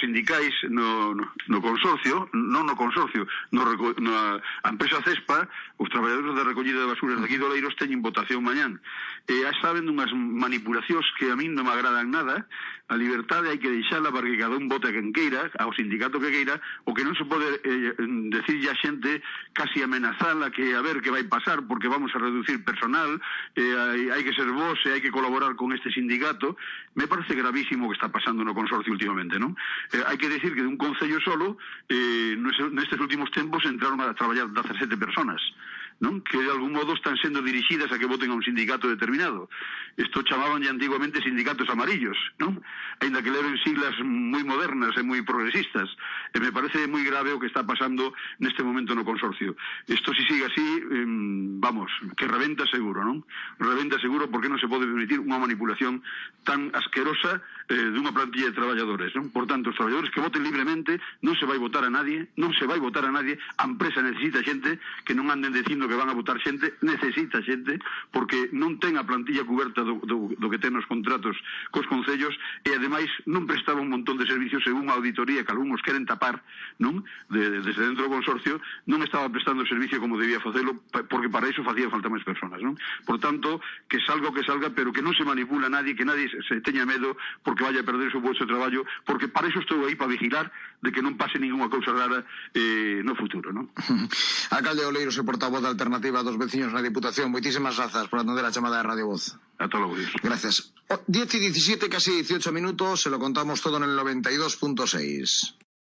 sindicais no consorcio, non no consorcio, a empresa CESPA, os traballadores da recollida de basuras de aquí do Oleiros teñen votación mañán. Saben unhas manipulacións que a min non me agradan nada. A liberdade hai que deixala para que cada un vote a quen queira, ao sindicato que queira, o que non se pode decirlle a xente casi amenazala que a ver que vai pasar porque vamos a reducir personal, hai que ser vos e hai que colaborar con este sindicato. Me parece gravísimo o que está pasando no consorcio últimamente, non? Hai que decir que de un concello solo nestes últimos tempos entraron a traballar 17 personas, non? Que de algún modo están sendo dirixidas a que voten a un sindicato determinado. Isto chamaban antiguamente sindicatos amarillos, non? Ainda que leven siglas moi modernas e moi progresistas. E me parece moi grave o que está pasando neste momento no consorcio. Isto se sigue así, vamos, que rebenta seguro, non? Rebenta seguro porque non se pode permitir unha manipulación tan asquerosa dunha plantilla de traballadores, non? Por tanto, os traballadores que voten libremente, non se vai votar a nadie, a empresa necesita xente, que non anden dicindo que van a votar xente, necesita xente, porque non ten a plantilla cuberta do que ten os contratos cos concellos, e ademais non prestaba un montón de servicios según a auditoría que algúns queren tapar, non? Desde dentro do consorcio non estaba prestando servicio como debía facelo, porque para iso facía falta máis personas, non? Por tanto, que salga o que salga, pero que non se manipula a nadie, que nadie se teña medo porque vaya a perder o seu posto de traballo, porque para iso estou aí, para vigilar de que non pase ninguna cousa rara no futuro, non? Alcalde Oleiros e portavoz da Alternativa dos Veciños na Diputación, moitísimas grazas por atender a chamada de Radio Voz. Ata logo, Dios. Gracias. 10 y 17, casi 18 minutos, se lo contamos todo en el 92.6.